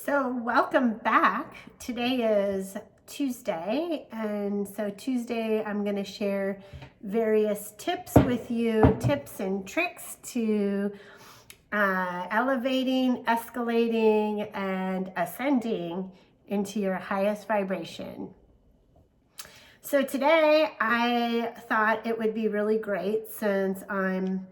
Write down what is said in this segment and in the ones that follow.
So welcome back. Today is Tuesday, and so Tuesday I'm going to share various tips with you, tips and tricks to elevating, escalating, and ascending into your highest vibration. So today I thought it would be really great, since I'm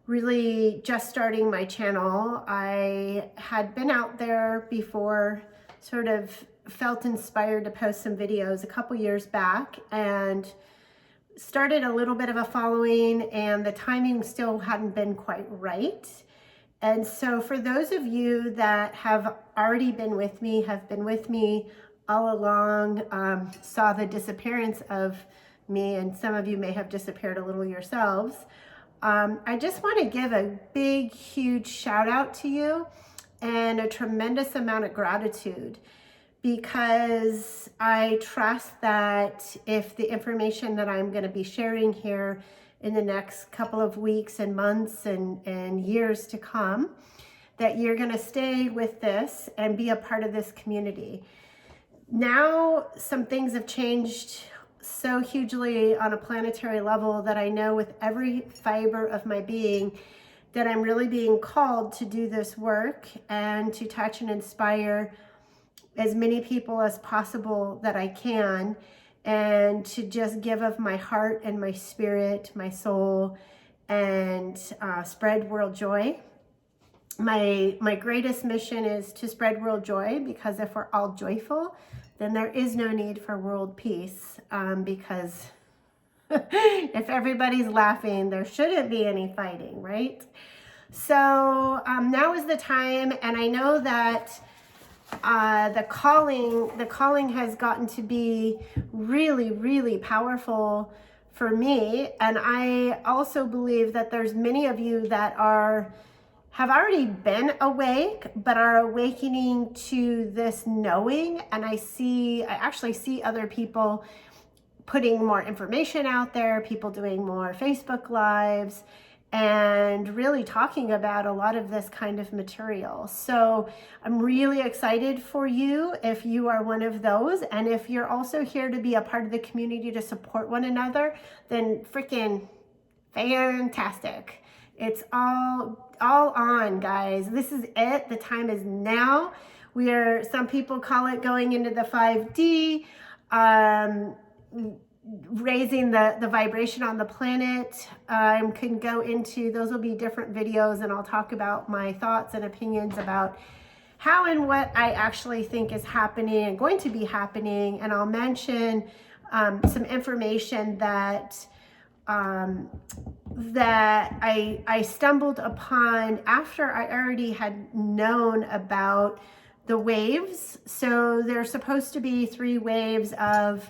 really just starting my channel. I had been out there before, sort of felt inspired to post some videos a couple years back, and started a little bit of a following, and the timing still hadn't been quite right. And so for those of you that have already been with me, have been with me all along, saw the disappearance of me, and some of you may have disappeared a little yourselves. I just want to give a big, huge shout out to you and a tremendous amount of gratitude, because I trust that if the information that I'm going to be sharing here in the next couple of weeks and months and years to come, that you're going to stay with this and be a part of this community. Now, some things have changed so hugely on a planetary level that I know with every fiber of my being that I'm really being called to do this work and to touch and inspire as many people as possible that I can, and to just give of my heart and my spirit, my soul, and spread world joy. My greatest mission is to spread world joy, because if we're all joyful, then there is no need for world peace, because if everybody's laughing, there shouldn't be any fighting, right? So now is the time, and I know that the calling has gotten to be really, really powerful for me, and I also believe that there's many of you that have already been awake, but are awakening to this knowing. And I actually see other people putting more information out there, people doing more Facebook Lives, and really talking about a lot of this kind of material. So I'm really excited for you if you are one of those. And if you're also here to be a part of the community to support one another, then freaking fantastic. It's all on, guys. This is it. The time is now. Some people call it going into the 5D, raising the vibration on the planet. Can go into, those will be different videos, and I'll talk about my thoughts and opinions about how and what I actually think is happening and going to be happening. And I'll mention some information that I stumbled upon after I already had known about the waves. So there's supposed to be 3 waves of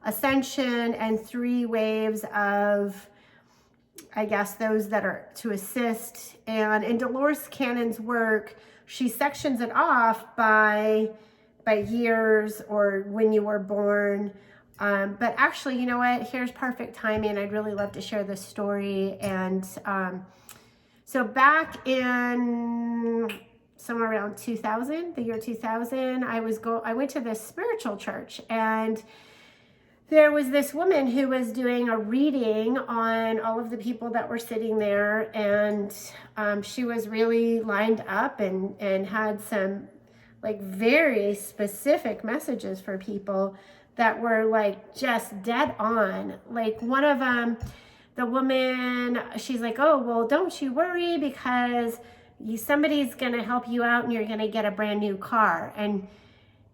ascension and 3 waves of, I guess, those that are to assist. And in Delores Cannon's work, she sections it off by years or when you were born. But actually, you know what? Here's perfect timing. I'd really love to share this story. And so back in somewhere around 2000, the year 2000, I went to this spiritual church, and there was this woman who was doing a reading on all of the people that were sitting there, and she was really lined up and had some like very specific messages for people that were like just dead on. Like one of them, the woman, she's like, oh, well, don't you worry, because somebody's gonna help you out and you're gonna get a brand new car. And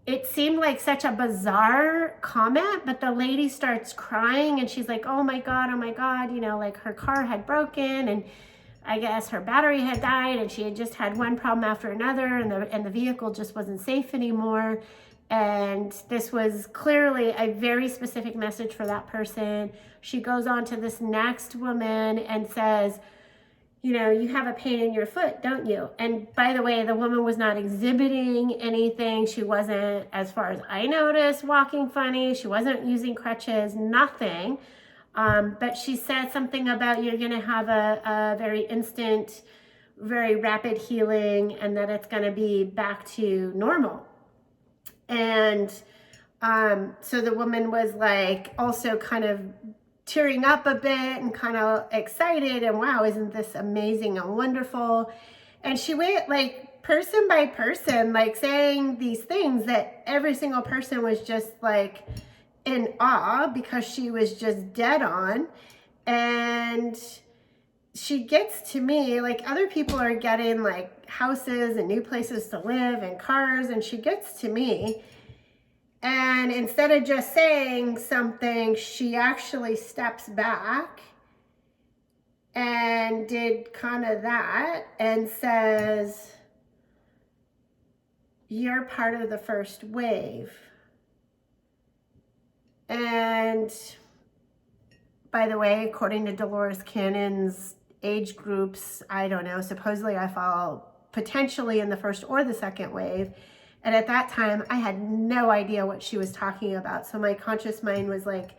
it seemed like such a bizarre comment, but the lady starts crying, and she's like, oh my God, you know, like her car had broken, and I guess her battery had died, and she had just had one problem after another, and the vehicle just wasn't safe anymore. And this was clearly a very specific message for that person. She goes on to this next woman and says, you know, you have a pain in your foot, don't you? And by the way, the woman was not exhibiting anything. She wasn't, as far as I noticed, walking funny. She wasn't using crutches, nothing. But she said something about you're going to have a very instant very rapid healing and that it's going to be back to normal. And so the woman was like also kind of tearing up a bit and kind of excited and wow, isn't this amazing and wonderful? And she went like person by person, like saying these things that every single person was just like in awe because she was just dead on. And she gets to me, like other people are getting like houses and new places to live and cars, and she gets to me, and instead of just saying something, she actually steps back and did kind of that and says, you're part of the first wave. And by the way, according to Delores Cannon's age groups, I don't know, supposedly I fall potentially in the first or the second wave. And at that time, I had no idea what she was talking about. So my conscious mind was like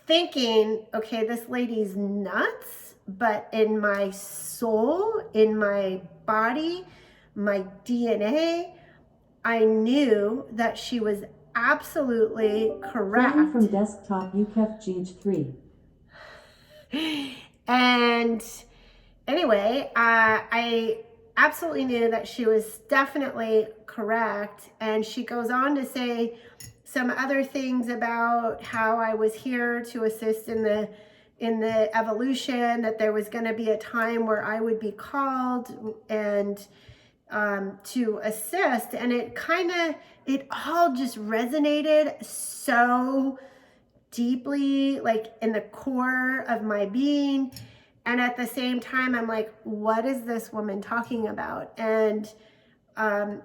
thinking, okay, this lady's nuts, but in my soul, in my body, my DNA, I knew that she was absolutely correct. Playing from desktop UKEF GH3. And anyway, I absolutely knew that she was definitely correct. And she goes on to say some other things about how I was here to assist in the evolution, that there was going to be a time where I would be called and to assist. And it all just resonated so deeply, like in the core of my being. And at the same time, I'm like, what is this woman talking about? And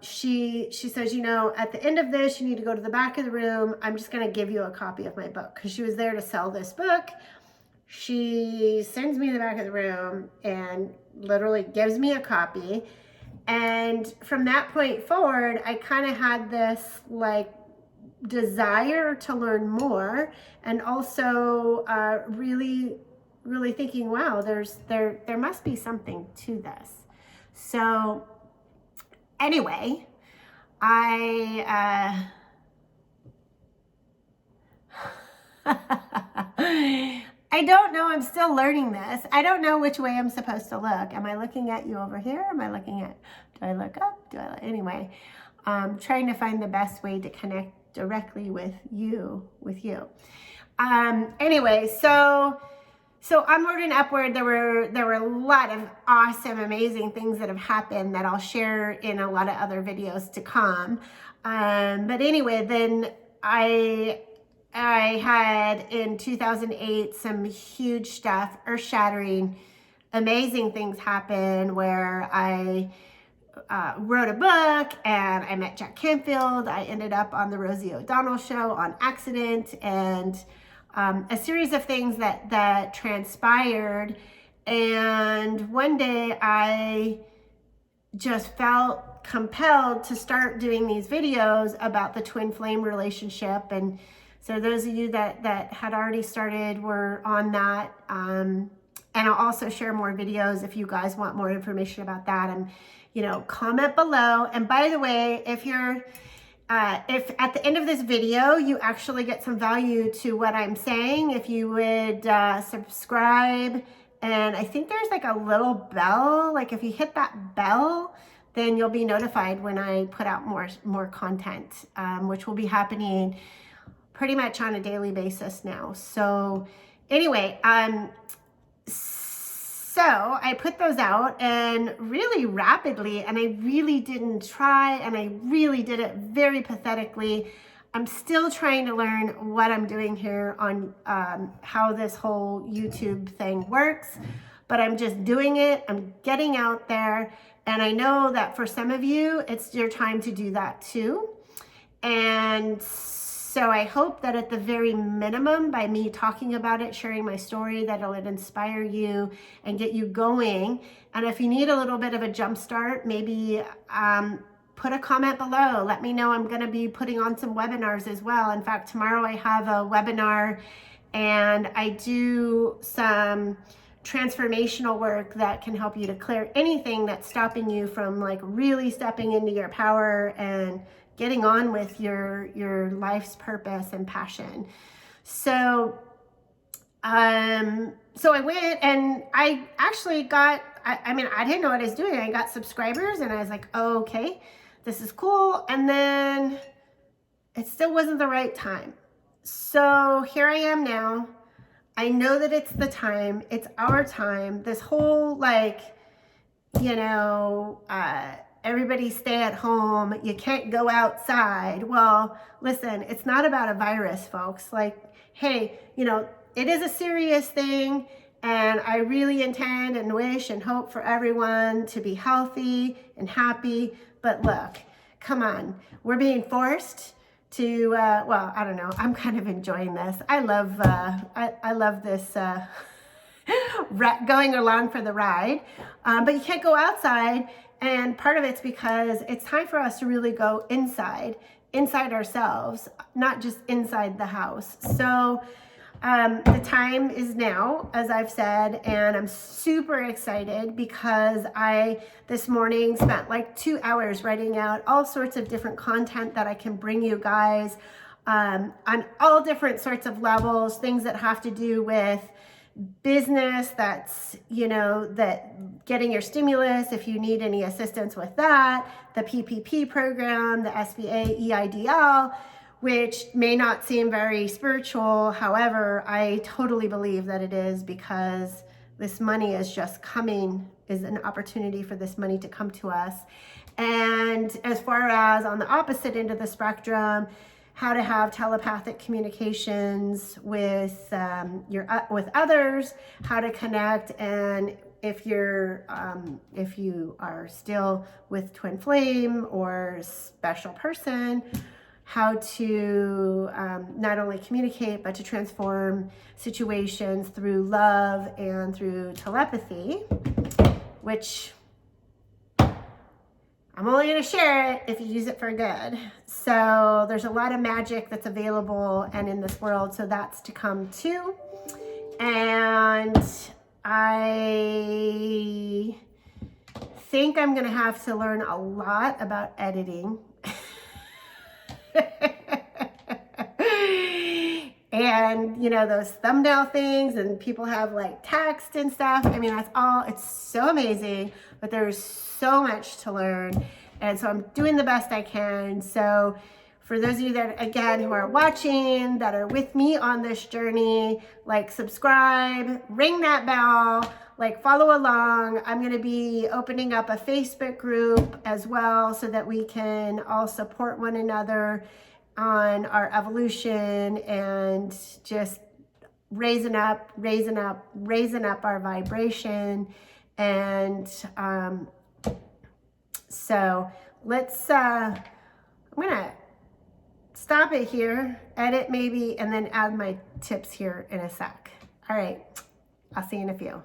she says, you know, at the end of this, you need to go to the back of the room. I'm just going to give you a copy of my book, because she was there to sell this book. She sends me to the back of the room and literally gives me a copy. And from that point forward, I kind of had this like desire to learn more, and also really thinking, wow, there must be something to this. So anyway, I don't know. I'm still learning this. I don't know which way I'm supposed to look. Am I looking at you over here? Am I looking at, do I look up? Anyway, trying to find the best way to connect directly with you. Anyway, so onward and upward, there were a lot of awesome, amazing things that have happened that I'll share in a lot of other videos to come. But anyway, then I had in 2008 some huge stuff, earth-shattering, amazing things happen where I wrote a book and I met Jack Canfield. I ended up on the Rosie O'Donnell show on accident, and a series of things that transpired. And one day I just felt compelled to start doing these videos about the twin flame relationship. And so those of you that had already started were on that. And I'll also share more videos if you guys want more information about that. And, you know, comment below. And by the way, if at the end of this video, you actually get some value to what I'm saying, if you would subscribe. And I think there's like a little bell, like if you hit that bell, then you'll be notified when I put out more content, which will be happening pretty much on a daily basis now. So anyway, so I put those out, and really rapidly, and I really didn't try, and I really did it very pathetically. I'm still trying to learn what I'm doing here on how this whole YouTube thing works, but I'm just doing it. I'm getting out there, and I know that for some of you, it's your time to do that too. And so I hope that at the very minimum, by me talking about it, sharing my story, that it'll inspire you and get you going. And if you need a little bit of a jump start, maybe put a comment below. Let me know. I'm going to be putting on some webinars as well. In fact, tomorrow I have a webinar, and I do some transformational work that can help you to clear anything that's stopping you from like really stepping into your power and getting on with your life's purpose and passion. So so I went and I actually got, I mean, I didn't know what I was doing. I got subscribers and I was like, oh, okay, this is cool. And then it still wasn't the right time. So here I am now. I know that it's the time. It's our time. This whole like, you know, everybody stay at home. You can't go outside. Well, listen, it's not about a virus, folks. Like, hey, you know, it is a serious thing, and I really intend and wish and hope for everyone to be healthy and happy. But look, come on, we're being forced to, well, I don't know. I'm kind of enjoying this. I love this going along for the ride, but you can't go outside. And part of it's because it's time for us to really go inside ourselves, not just inside the house. So the time is now, as I've said, and I'm super excited because I this morning spent like 2 hours writing out all sorts of different content that I can bring you guys on all different sorts of levels, things that have to do with business, that's, you know, that getting your stimulus if you need any assistance with that, the PPP program, the SBA EIDL, which may not seem very spiritual. However, I totally believe that it is, because this money is just coming, is an opportunity for this money to come to us. And as far as on the opposite end of the spectrum, how to have telepathic communications with with others, how to connect, and if you are still with twin flame or special person, how to not only communicate, but to transform situations through love and through telepathy, which I'm only going to share it if you use it for good. So there's a lot of magic that's available and in this world, so that's to come too. And I think I'm going to have to learn a lot about editing. And you know, those thumbnail things, and people have like text and stuff. I mean, that's all, it's so amazing, but there's so much to learn. And so I'm doing the best I can. So for those of you that, again, who are watching, that are with me on this journey, like, subscribe, ring that bell, like, follow along. I'm going to be opening up a Facebook group as well, so that we can all support one another on our evolution and just raising up our vibration. And so let's I'm gonna stop it here, edit maybe, and then add my tips here in a sec. All right, I'll see you in a few.